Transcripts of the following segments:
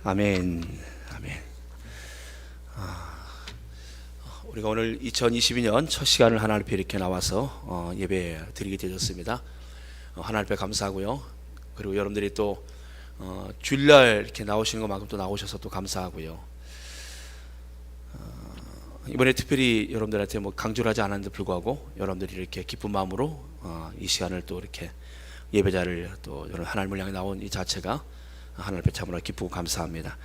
아멘. 아멘. 우리가 오늘 2022년 첫 시간을 하나님 앞에 이렇게 나와서 예배 드리게 되었습니다. 하나님 앞에 감사하고요. 그리고 여러분들이 또 주일날 이렇게 나오시는 것만큼 또 나오셔서 또 감사하고요. 이번에 특별히 여러분들한테 강조를 하지 않았는데 불구하고 여러분들이 이렇게 기쁜 마음으로 이 시간을 또 이렇게 예배자를 또 하나님을 향해 나온 이 자체가 하나님 앞에 참으로 기쁘고 감사합니다.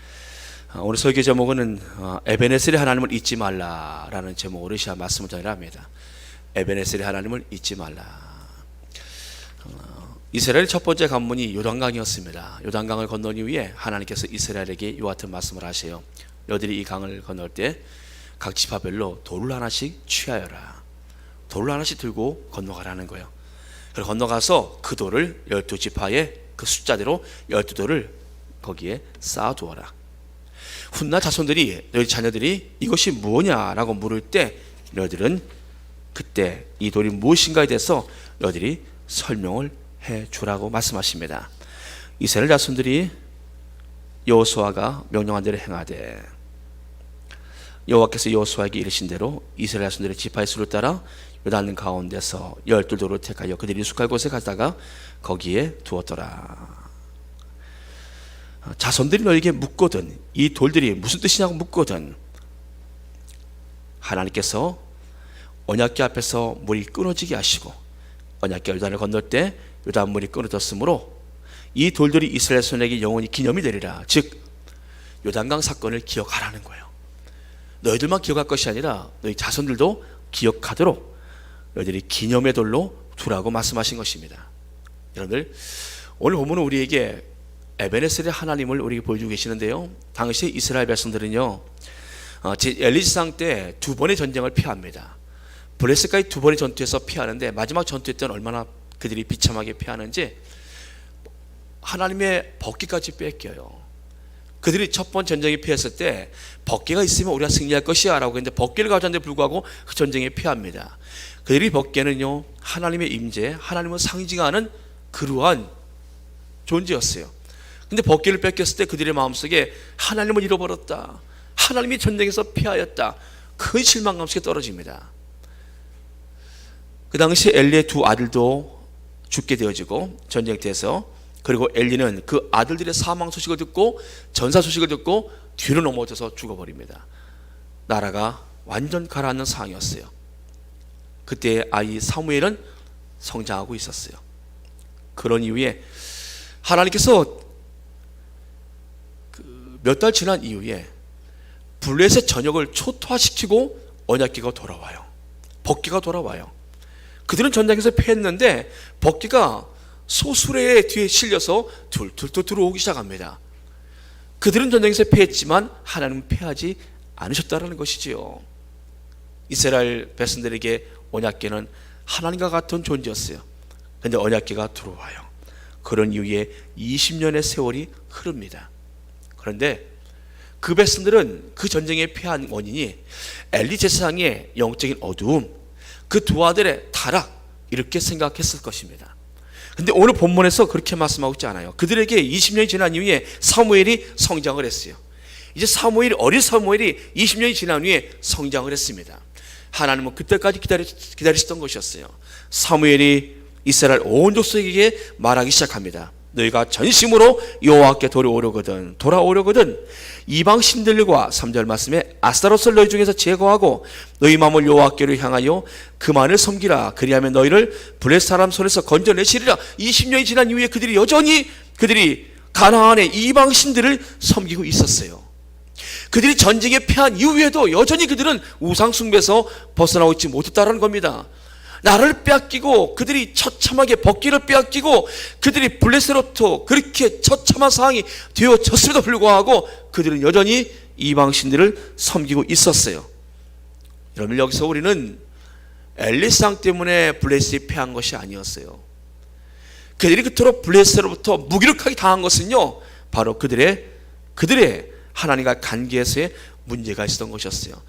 오늘 설교 제목은 에베네셀의 하나님을 잊지 말라라는 제목으로 이 시간 말씀을 전합니다. 에베네셀의 하나님을 잊지 말라. 이스라엘의 첫 번째 관문이 요단강이었습니다. 요단강을 건넌 이후에 하나님께서 이스라엘에게 이와 같은 말씀을 하세요. 너희들이 이 강을 건널 때 각 지파별로 돌을 하나씩 취하여라. 돌을 하나씩 들고 건너가라는 거예요. 그래서 건너가서 그 돌을 12지파의 그 숫자대로 12돌을 거기에 쌓아두어라. 훗날 자손들이 너희 자녀들이 이것이 뭐냐라고 물을 때 너희들은 그때 이 돌이 무엇인가에 대해서 너희들이 설명을 해주라고 말씀하십니다. 이스라엘 자손들이 여호수아가 명령한 대로 행하되 여호와께서 여호수아에게 이르신 대로 이스라엘 자손들의 지파의 수를 따라 요단 가운데서 12돌을 택하여 그들이 익숙할 곳에 가다가 거기에 두었더라. 자손들이 너에게 묻거든 이 돌들이 무슨 뜻이냐고 묻거든 하나님께서 언약궤 앞에서 물이 끊어지게 하시고 언약궤 요단을 건널 때 요단 물이 끊어졌으므로 이 돌들이 이스라엘 손에게 영원히 기념이 되리라. 즉 요단강 사건을 기억하라는 거예요. 너희들만 기억할 것이 아니라 너희 자손들도 기억하도록 너희들이 기념의 돌로 두라고 말씀하신 것입니다. 여러분들 오늘 본문은 우리에게 에베네셀의 하나님을 우리에게 보여주고 계시는데요. 당시 이스라엘 백성들은요 엘리사상 때 2번의 전쟁을 피합니다. 블레셋까지 2번의 전투에서 피하는데 마지막 전투 때는 얼마나 그들이 비참하게 피하는지 하나님의 법궤까지 뺏겨요. 그들이 첫 번 전쟁에 피했을 때 법궤가 있으면 우리가 승리할 것이야 라고 했는데 법궤를 가졌는데 불구하고 그 전쟁에 피합니다. 그들이 법궤는요 하나님의 임재, 하나님을 상징하는 그러한 존재였어요. 근데 법궤를 뺏겼을 때 그들의 마음속에 하나님을 잃어버렸다, 하나님이 전쟁에서 피하였다, 큰 실망감 속에 떨어집니다. 그 당시 엘리의 2 아들도 죽게 되어지고 전쟁터에서, 그리고 엘리는 그 아들들의 사망 소식을 듣고 전사 소식을 듣고 뒤로 넘어져서 죽어버립니다. 나라가 완전 가라앉는 상황이었어요. 그때 아이 사무엘은 성장하고 있었어요. 그런 이후에 하나님께서 몇 달 지난 이후에 블레셋 전역을 초토화시키고 언약궤가 돌아와요. 법궤가 돌아와요. 그들은 전쟁에서 패했는데 법궤가 소수레의 뒤에 실려서 툴툴툴 들어오기 시작합니다. 그들은 전쟁에서 패했지만 하나님은 패하지 않으셨다는 것이지요. 이스라엘 백성들에게 언약궤는 하나님과 같은 존재였어요. 그런데 언약궤가 들어와요. 그런 이후에 20년의 세월이 흐릅니다. 그런데 그 백성들은 그 전쟁에 패한 원인이 엘리 제사장의 영적인 어두움, 그 2 아들의 타락, 이렇게 생각했을 것입니다. 근데 오늘 본문에서 그렇게 말씀하고 있지 않아요. 그들에게 20년이 지난 이후에 사무엘이 성장을 했어요. 이제 어린 사무엘이 20년이 지난 후에 성장을 했습니다. 하나님은 그때까지 기다리셨던 것이었어요. 사무엘이 이스라엘 온 족속에게 말하기 시작합니다. 너희가 전심으로 여호와께 돌아오려거든 이방 신들과 3절 말씀에 아스타롯을 너희 중에서 제거하고 너희 마음을 여호와께로 향하여 그만을 섬기라. 그리하면 너희를 블레셋 사람 손에서 건져내시리라. 20년이 지난 이후에 그들이 가나안의 이방 신들을 섬기고 있었어요. 그들이 전쟁에 패한 이후에도 여전히 그들은 우상 숭배에서 벗어나고 있지 못했다는 겁니다. 나를 빼앗기고 그들이 처참하게 법궤를 빼앗기고 그들이 블레셋으로부터 그렇게 처참한 상황이 되어졌음에도 불구하고 그들은 여전히 이방신들을 섬기고 있었어요. 여러분, 여기서 우리는 엘리상 때문에 블레셋이 패한 것이 아니었어요. 그들이 그토록 블레셋으로부터 무기력하게 당한 것은요 바로 그들의 하나님과 관계에서의 문제가 있었던 것이었어요.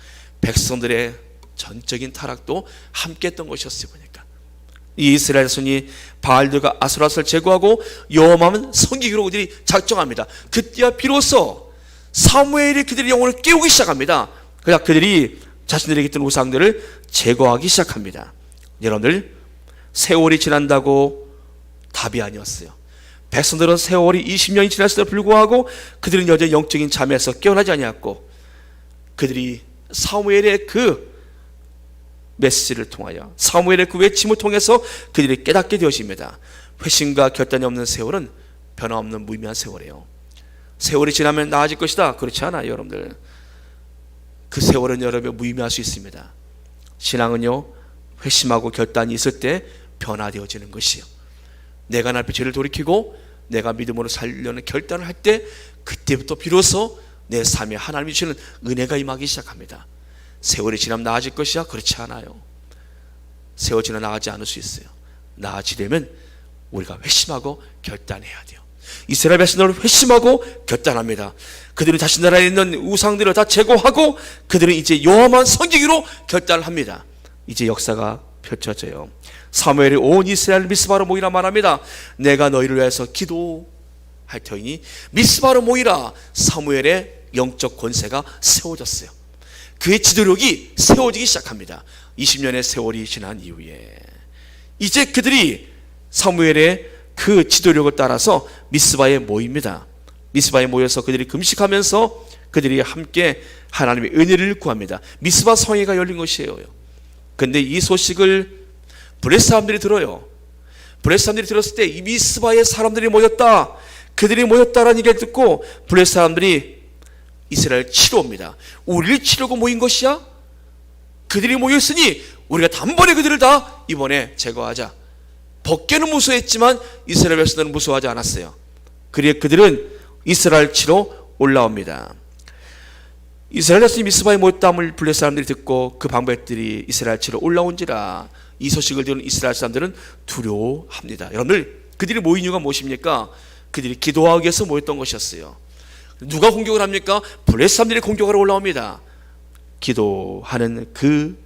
백성들의 전적인 타락도 함께 했던 것이었어요. 보니까 이 이스라엘 자손이 바알들과 아스라스를 제거하고 여호와만 섬기기로 그들이 작정합니다. 그때야 비로소 사무엘이 그들의 영혼을 깨우기 시작합니다. 그러자 그들이 자신들에게 있던 우상들을 제거하기 시작합니다. 여러분들, 세월이 지난다고 답이 아니었어요. 백성들은 세월이 20년이 지났음에도 불구하고 그들은 여전히 영적인 잠에서 깨어나지 아니했고, 그들이 사무엘의 그 메시지를 통하여, 사무엘의 그 외침을 통해서 그들이 깨닫게 되어집니다. 회심과 결단이 없는 세월은 변화없는 무의미한 세월이에요. 세월이 지나면 나아질 것이다, 그렇지 않아요. 여러분들, 그 세월은 여러분 무의미할 수 있습니다. 신앙은요, 회심하고 결단이 있을 때 변화되어지는 것이요, 내가 날 죄를 돌이키고 내가 믿음으로 살려는 결단을 할 때, 그때부터 비로소 내 삶에 하나님이 주시는 은혜가 임하기 시작합니다. 세월이 지나면 나아질 것이야? 그렇지 않아요. 세월 지나 나아지지 않을 수 있어요. 나아지려면 우리가 회심하고 결단해야 돼요. 이스라엘 백성들은 회심하고 결단합니다. 그들은 자신 나라에 있는 우상들을 다 제거하고 그들은 이제 여호와만 섬기기로 결단을 합니다. 이제 역사가 펼쳐져요. 사무엘이 온 이스라엘 미스바로 모이라 말합니다. 내가 너희를 위해서 기도할 터이니 미스바로 모이라. 사무엘의 영적 권세가 세워졌어요. 그의 지도력이 세워지기 시작합니다. 20년의 세월이 지난 이후에 이제 그들이 사무엘의 그 지도력을 따라서 미스바에 모입니다. 미스바에 모여서 그들이 금식하면서 그들이 함께 하나님의 은혜를 구합니다. 미스바 성회가 열린 것이에요. 그런데 이 소식을 블레셋 사람들이 들어요. 블레셋 사람들이 들었을 때 이 미스바에 사람들이 모였다, 그들이 모였다라는 얘기를 듣고 블레셋 사람들이 이스라엘 치러 옵니다. 우리를 치려고 모인 것이야? 그들이 모였으니 우리가 단번에 그들을 다 이번에 제거하자. 벗개는 무서워했지만 이스라엘 백성들은 무서워하지 않았어요. 그리고 그들은 이스라엘 치러 올라옵니다. 이스라엘 백성이 미스바에 모였다함을 블레셋 사람들이 듣고 그 방백들이 이스라엘 치러 올라온지라. 이 소식을 들은 이스라엘 사람들은 두려워합니다. 여러분들, 그들이 모인 이유가 무엇입니까? 그들이 기도하기 위해서 모였던 것이었어요. 누가 공격을 합니까? 블레셋 사람들이 공격하러 올라옵니다. 기도하는 그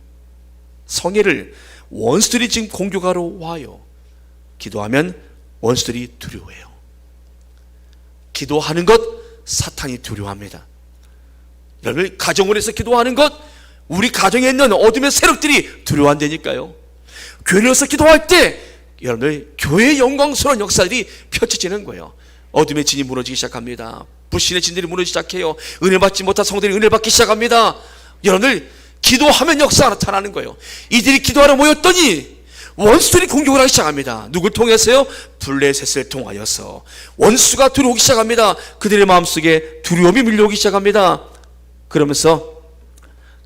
성회를 원수들이 지금 공격하러 와요. 기도하면 원수들이 두려워해요. 기도하는 것, 사탄이 두려워합니다. 여러분, 가정을 해서 기도하는 것, 우리 가정에 있는 어둠의 세력들이 두려워한다니까요. 교회에서 기도할 때 여러분들, 교회의 영광스러운 역사들이 펼쳐지는 거예요. 어둠의 진이 무너지기 시작합니다. 불신의 진들이 무너지기 시작해요. 은혜 받지 못한 성들이 은혜 받기 시작합니다. 여러분들, 기도하면 역사가 나타나는 거예요. 이들이 기도하러 모였더니 원수들이 공격을 하기 시작합니다. 누굴 통해서요? 블레셋을 통하여서 원수가 들어오기 시작합니다. 그들의 마음속에 두려움이 밀려오기 시작합니다. 그러면서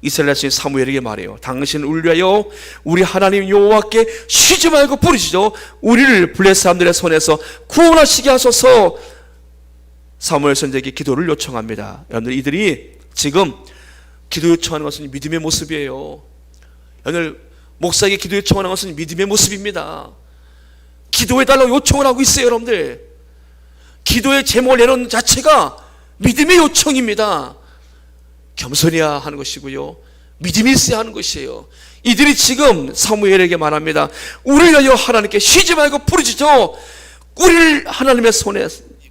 이스라엘 백성이 사무엘에게 말해요. 당신은 우리를 위하여 우리 하나님 여호와께 쉬지 말고 부르시죠. 우리를 블레셋 사람들의 손에서 구원하시게 하소서. 사무엘 선지자에게 기도를 요청합니다. 여러분들, 이들이 지금 기도 요청하는 것은 믿음의 모습이에요. 여러분들, 목사에게 기도 요청하는 것은 믿음의 모습입니다. 기도해달라고 요청을 하고 있어요. 여러분들, 기도의 제목을 내놓는 자체가 믿음의 요청입니다. 겸손해야 하는 것이고요, 믿음이 있어야 하는 것이에요. 이들이 지금 사무엘에게 말합니다. 우리를 위하여 하나님께 쉬지 말고 부르짖어. 우리를 하나님의 손에,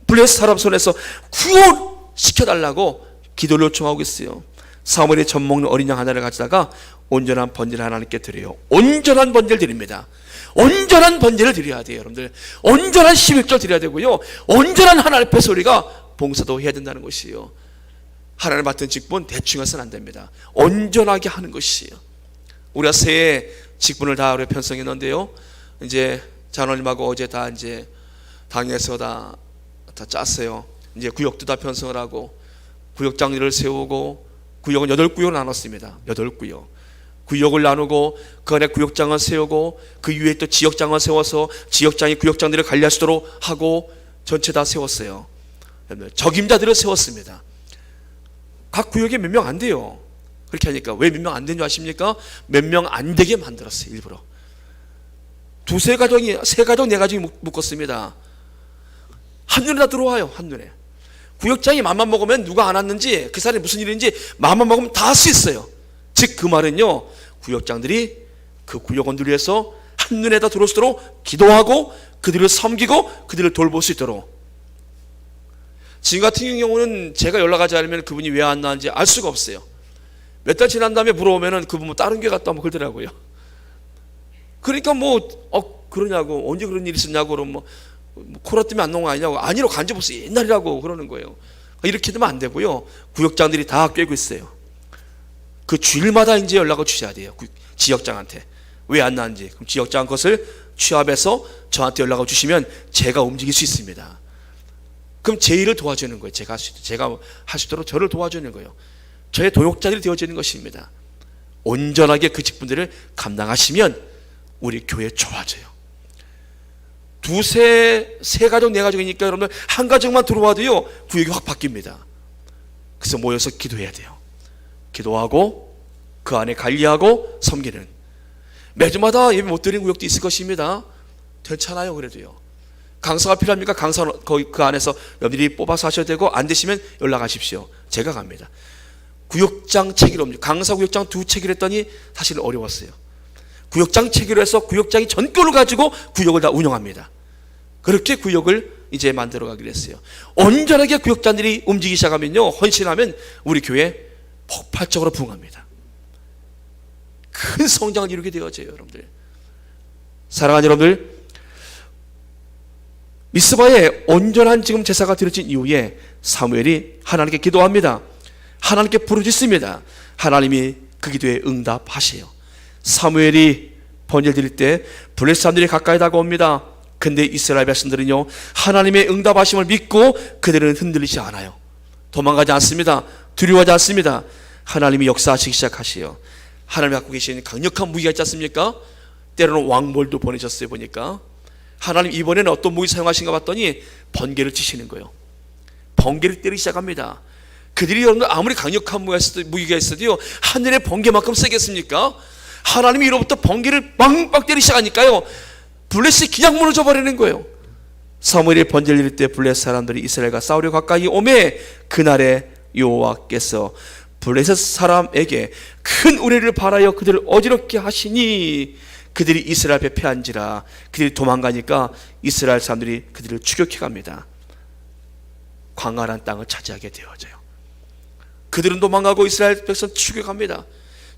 블레셋 사람 손에서 구원시켜달라고 기도를 요청하고 있어요. 사무엘이 젖 먹는 어린 양 하나를 가져다가 온전한 번제를 하나님께 드려요. 온전한 번제를 드립니다. 온전한 번제를 드려야 돼요. 여러분들, 온전한 11절 드려야 되고요, 온전한 하나님 앞에서 우리가 봉사도 해야 된다는 것이에요. 하나님 맡은 직분 대충 해서는 안 됩니다. 온전하게 하는 것이에요. 우리가 새해 직분을 다 우리 편성했는데요, 이제 장로님하고 어제 다 이제 당에서 다 짰어요. 이제 구역도 다 편성을 하고 구역장들을 세우고, 구역은 8구역을 나눴습니다. 8구역. 구역을 나누고 그 안에 구역장을 세우고 그 위에 또 지역장을 세워서 지역장이 구역장들을 관리할 수 있도록 하고 전체 다 세웠어요. 적임자들을 세웠습니다. 각 구역에 몇 명 안 돼요. 그렇게 하니까 왜 몇 명 안 되는 줄 아십니까? 몇 명 안 되게 만들었어요. 일부러 두세 가정이, 세 가정, 네 가정이 묶었습니다. 한눈에 다 들어와요. 한눈에. 구역장이 맘만 먹으면 누가 안 왔는지, 그 사람이 무슨 일인지 맘만 먹으면 다 할 수 있어요. 즉 그 말은요, 구역장들이 그 구역원들을 위해서 한눈에 다 들어올 수 있도록 기도하고 그들을 섬기고 그들을 돌볼 수 있도록. 지금 같은 경우는 제가 연락하지 않으면 그분이 왜 안 나왔는지 알 수가 없어요. 몇 달 지난 다음에 물어보면은 그분 뭐 다른 교회 갔다 뭐 그러더라고요. 그러니까 그러냐고, 언제 그런 일이 있었냐고, 그러면 뭐 코로나 때문에 안 나온 거 아니냐고, 아니로 간접 없어, 옛날이라고 그러는 거예요. 이렇게 되면 안 되고요. 구역장들이 다 꿰고 있어요. 그 주일마다 이제 연락을 주셔야 돼요. 지역장한테 왜 안 나왔는지. 그럼 지역장 것을 취합해서 저한테 연락을 주시면 제가 움직일 수 있습니다. 그럼 제 일을 도와주는 거예요. 제가 할 수 있도록 저를 도와주는 거예요. 저의 동역자들이 되어지는 것입니다. 온전하게 그 직분들을 감당하시면 우리 교회 좋아져요. 세 가족, 네 가족이니까 여러분들 한 가족만 들어와도요, 구역이 확 바뀝니다. 그래서 모여서 기도해야 돼요. 기도하고 그 안에 관리하고 섬기는, 매주마다 예배 못 드리는 구역도 있을 것입니다. 괜찮아요. 그래도요. 강사가 필요합니까? 강사 그 안에서 여러분들이 뽑아서 하셔야 되고, 안 되시면 연락하십시오. 제가 갑니다. 구역장 체계로 옵니다. 강사 구역장 2체계를 했더니 사실 어려웠어요. 구역장 체계로 해서 구역장이 전권을 가지고 구역을 다 운영합니다. 그렇게 구역을 이제 만들어 가기로 했어요. 온전하게 구역장들이 움직이기 시작하면요, 헌신하면 우리 교회 폭발적으로 부흥합니다. 큰 성장을 이루게 되어져요. 여러분들, 사랑하는 여러분들, 미스바에 온전한 지금 제사가 드려진 이후에 사무엘이 하나님께 기도합니다. 하나님께 부르짖습니다. 하나님이 그 기도에 응답하세요. 사무엘이 번제를 드릴 때 블레셋 사람들이 가까이 다가옵니다. 근데 이스라엘 백성들은요, 하나님의 응답하심을 믿고 그들은 흔들리지 않아요. 도망가지 않습니다. 두려워하지 않습니다. 하나님이 역사하시기 시작하시요. 하나님이 갖고 계신 강력한 무기가 있지 않습니까? 때로는 왕몰도 보내셨어요. 보니까 하나님 이번에는 어떤 무기 사용하신가 봤더니 번개를 치시는 거예요. 번개를 때리기 시작합니다. 그들이 여러분들 아무리 강력한 무기가 있어도요, 하늘의 번개만큼 세겠습니까? 하나님이 이로부터 번개를 빵빵 때리기 시작하니까요, 블레셋이 그냥 무너져 버리는 거예요. 사무엘이 번제를 드릴 때 블레셋 사람들이 이스라엘과 싸우려 가까이 오매 그날에 여호와께서 블레셋 사람에게 큰 우레를 바라여 그들을 어지럽게 하시니 그들이 이스라엘 앞에 패한지라. 그들이 도망가니까 이스라엘 사람들이 그들을 추격해 갑니다. 광활한 땅을 차지하게 되어져요. 그들은 도망가고 이스라엘 백성 추격합니다.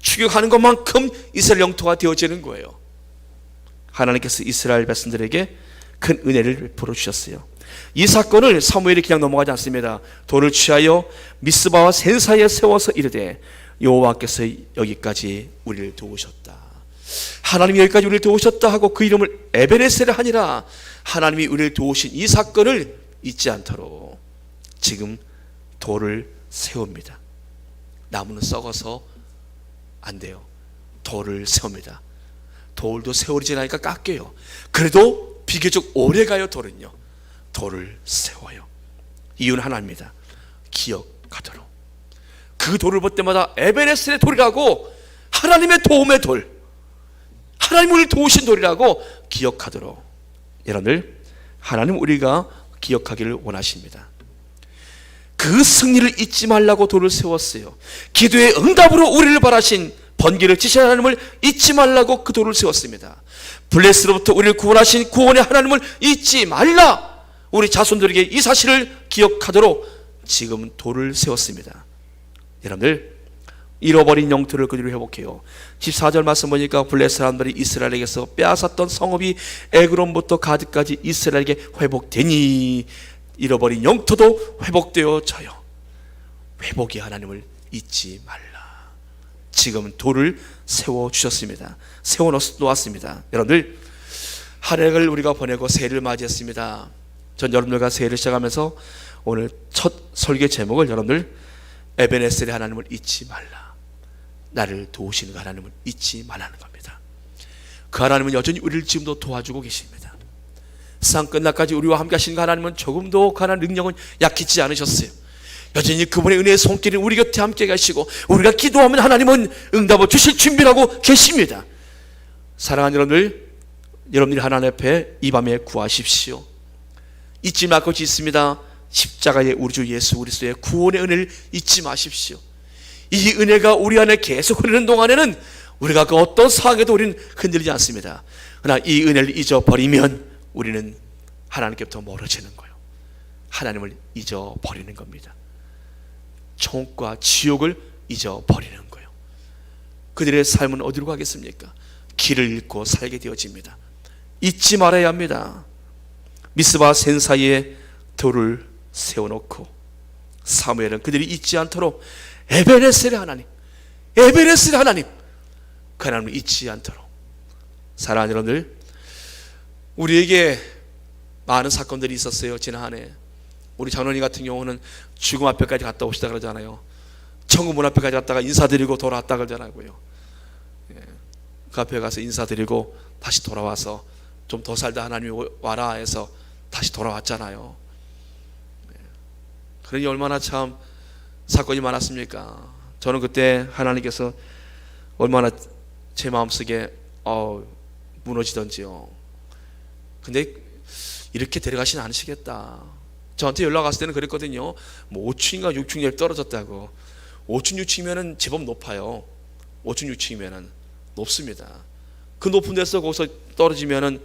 추격하는 것만큼 이스라엘 영토가 되어지는 거예요. 하나님께서 이스라엘 백성들에게 큰 은혜를 베풀어 주셨어요. 이 사건을 사무엘이 그냥 넘어가지 않습니다. 돌을 취하여 미스바와 센 사이에 세워서 이르되 여호와께서 여기까지 우리를 도우셨다. 하나님이 여기까지 우리를 도우셨다 하고 그 이름을 에베네셀을 하니라. 하나님이 우리를 도우신 이 사건을 잊지 않도록 지금 돌을 세웁니다. 나무는 썩어서 안 돼요. 돌을 세웁니다. 돌도 세월이 지나니까 깎여요. 그래도 비교적 오래 가요. 돌은요, 돌을 세워요. 이유는 하나입니다. 기억하도록. 그 돌을 볼 때마다 에베네셀의 돌이라고, 하나님의 도움의 돌, 하나님 우리를 도우신 돌이라고 기억하도록. 여러분들, 하나님 우리가 기억하기를 원하십니다. 그 승리를 잊지 말라고 돌을 세웠어요. 기도의 응답으로 우리를 바라신 번개를 치신 하나님을 잊지 말라고 그 돌을 세웠습니다. 블레셋으로부터 우리를 구원하신 구원의 하나님을 잊지 말라. 우리 자손들에게 이 사실을 기억하도록 지금 돌을 세웠습니다. 여러분들, 잃어버린 영토를 그대로 회복해요. 14절 말씀 보니까 블레셋 사람들이 이스라엘에게서 빼앗았던 성읍이 에그론부터 가드까지 이스라엘에게 회복되니 잃어버린 영토도 회복되어져요. 회복의 하나님을 잊지 말라. 지금 돌을 세워주셨습니다. 세워놓았습니다. 여러분들, 한 해를 우리가 보내고 새해를 맞이했습니다. 전 여러분들과 새해를 시작하면서 오늘 첫 설교 제목을 여러분들, 에베네셀의 하나님을 잊지 말라. 나를 도우시는 하나님을 잊지 말라는 겁니다. 그 하나님은 여전히 우리를 지금도 도와주고 계십니다. 세상 끝날까지 우리와 함께 하시는 하나님은 조금도 그 하나님의 능력은 약해지지 않으셨어요. 여전히 그분의 은혜의 손길이 우리 곁에 함께 가시고 우리가 기도하면 하나님은 응답을 주실 준비하고 계십니다. 사랑하는 여러분들, 여러분들이 하나님 앞에 이 밤에 구하십시오. 잊지 말 것이 있습니다. 십자가의 우리 주 예수 그리스도의 구원의 은혜를 잊지 마십시오. 이 은혜가 우리 안에 계속 흐르는 동안에는 우리가 그 어떤 상황에도 우리는 흔들리지 않습니다. 그러나 이 은혜를 잊어버리면 우리는 하나님께부터 멀어지는 거예요. 하나님을 잊어버리는 겁니다. 천국과 지옥을 잊어버리는 거예요. 그들의 삶은 어디로 가겠습니까? 길을 잃고 살게 되어집니다. 잊지 말아야 합니다. 미스바 센 사이에 돌을 세워놓고 사무엘은 그들이 잊지 않도록 에베네셀의 하나님, 에베네셀의 하나님, 그 하나님을 잊지 않도록. 사랑하는 여러분들, 우리에게 많은 사건들이 있었어요. 지난 한 해 우리 장로님 같은 경우는 죽음 앞에까지 갔다 오시다 그러잖아요. 천국 문 앞에까지 갔다가 인사드리고 돌아왔다 그러잖아요. 그 앞에 가서 인사드리고 다시 돌아와서 좀 더 살다 하나님이 와라 해서 다시 돌아왔잖아요. 그러니 얼마나 참 사건이 많았습니까? 저는 그때 하나님께서 얼마나 제 마음속에 무너지던지요. 근데 이렇게 데려가시는 않으시겠다. 저한테 연락 왔을 때는 그랬거든요. 뭐 5층인가 6층에 떨어졌다고. 5층 6층이면은 제법 높아요. 5층 6층이면은 높습니다. 그 높은 데서 거기서 떨어지면은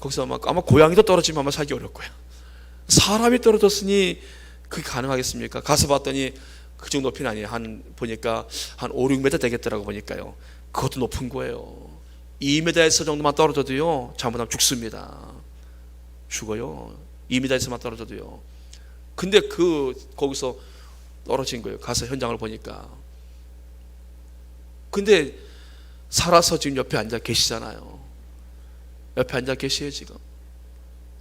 거기서 아마 고양이도 떨어지면 아마 살기 어려울 거야. 사람이 떨어졌으니 그게 가능하겠습니까? 가서 봤더니 그 정도 높이는 아니에요. 보니까 한 5, 6m 되겠더라고 보니까요. 그것도 높은 거예요. 2m에서 정도만 떨어져도요, 잘못하면 죽습니다. 죽어요. 2m에서만 떨어져도요. 근데 거기서 떨어진 거예요. 가서 현장을 보니까. 근데 살아서 지금 옆에 앉아 계시잖아요. 옆에 앉아 계시에요. 지금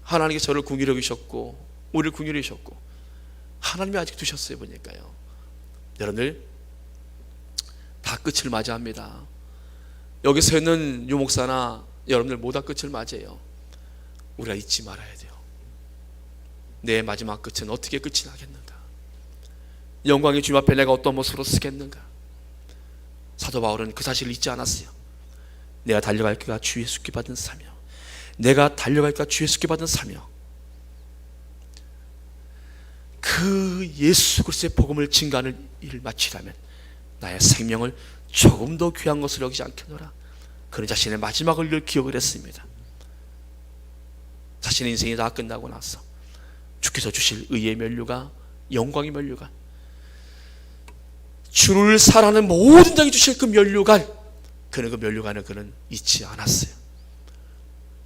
하나님께 저를 긍휼히 여기셨고 우리를 긍휼히 여기셨고 하나님이 아직 두셨어요. 보니까요. 여러분들 다 끝을 맞이합니다. 여기서 있는 유목사나 여러분들 모두 다 끝을 맞이해요. 우리가 잊지 말아야 돼요. 내 마지막 끝은 어떻게 끝이 나겠는가? 영광의 주님 앞에 내가 어떤 모습으로 서겠는가? 사도 바울은 그 사실을 잊지 않았어요. 내가 달려갈 길가 주 예수께 받은 사명, 내가 달려갈 길가 주 예수께 받은 사명, 그 예수 그리스도의 복음을 증거하는 일을 마치려면 나의 생명을 조금 더 귀한 것을 여기지 않겠노라. 그는 자신의 마지막을 늘 기억을 했습니다. 자신의 인생이 다 끝나고 나서 주께서 주실 의의 면류가, 영광의 면류가, 주를 사랑하는 모든 자에게 주실 그 면류관, 그는 그 면류관을 그는 잊지 않았어요.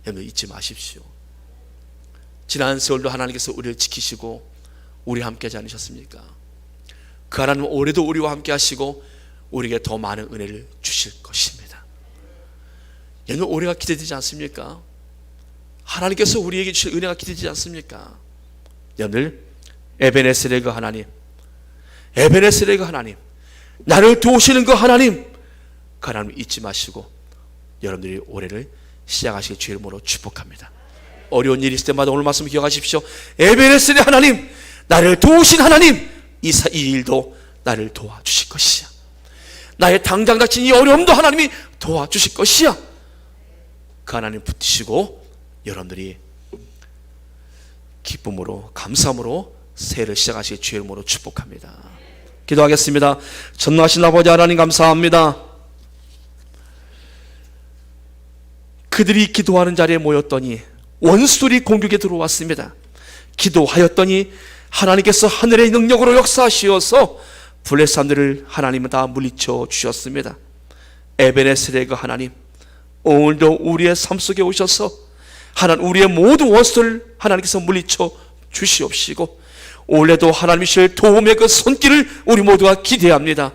여러분 잊지 마십시오. 지난 세월도 하나님께서 우리를 지키시고 우리와 함께 하지 않으셨습니까? 그 하나님은 올해도 우리와 함께 하시고 우리에게 더 많은 은혜를 주실 것입니다. 여러분 올해가 기대되지 않습니까? 하나님께서 우리에게 주실 은혜가 기대되지 않습니까? 여러분들 에베네셀의 그 하나님, 에베네셀의 그 하나님, 나를 도우시는 그 하나님, 그 하나님을 잊지 마시고 여러분들이 올해를 시작하시길 주의 이름으로 축복합니다. 어려운 일이 있을 때마다 오늘 말씀 기억하십시오. 에베네셀의 하나님, 나를 도우신 하나님, 이 일도 나를 도와주실 것이야. 나의 당장 닥친 이 어려움도 하나님이 도와주실 것이야. 그 하나님 붙드시고 여러분들이 기쁨으로 감사함으로 새해를 시작하시길 주의 이름으로 축복합니다. 기도하겠습니다. 전능하신 아버지 하나님 감사합니다. 그들이 기도하는 자리에 모였더니 원수들이 공격에 들어왔습니다. 기도하였더니 하나님께서 하늘의 능력으로 역사하시어서 블레 사람들을 하나님은 다 물리쳐 주셨습니다. 에베네셀의 그 하나님, 오늘도 우리의 삶 속에 오셔서 하나님 우리의 모든 원수를 하나님께서 물리쳐 주시옵시고 올해도 하나님이실 도움의 그 손길을 우리 모두가 기대합니다.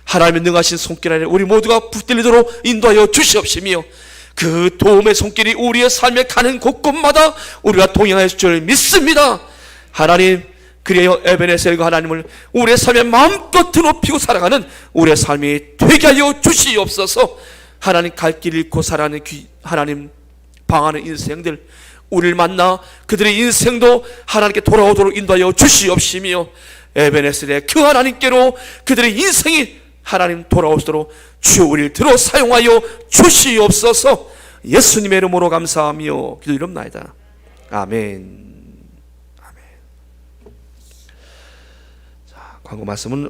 하나님의 능하신 손길 안에 우리 모두가 붙들리도록 인도하여 주시옵시며 그 도움의 손길이 우리의 삶에 가는 곳곳마다 우리가 동행하실 줄 믿습니다. 하나님, 그래요 에베네셀 그 하나님을 우리의 삶에 마음껏 드높이고 살아가는 우리의 삶이 되게 하여 주시옵소서. 하나님 갈 길 잃고 살아가는 하나님 방하는 인생들, 우리를 만나 그들의 인생도 하나님께 돌아오도록 인도하여 주시옵시며 에베네셀의 그 하나님께로 그들의 인생이 하나님 돌아오도록 주 우리를 들어 사용하여 주시옵소서. 예수님의 이름으로 감사하며 기도드립니다. 아멘. 아멘. 자, 광고 말씀은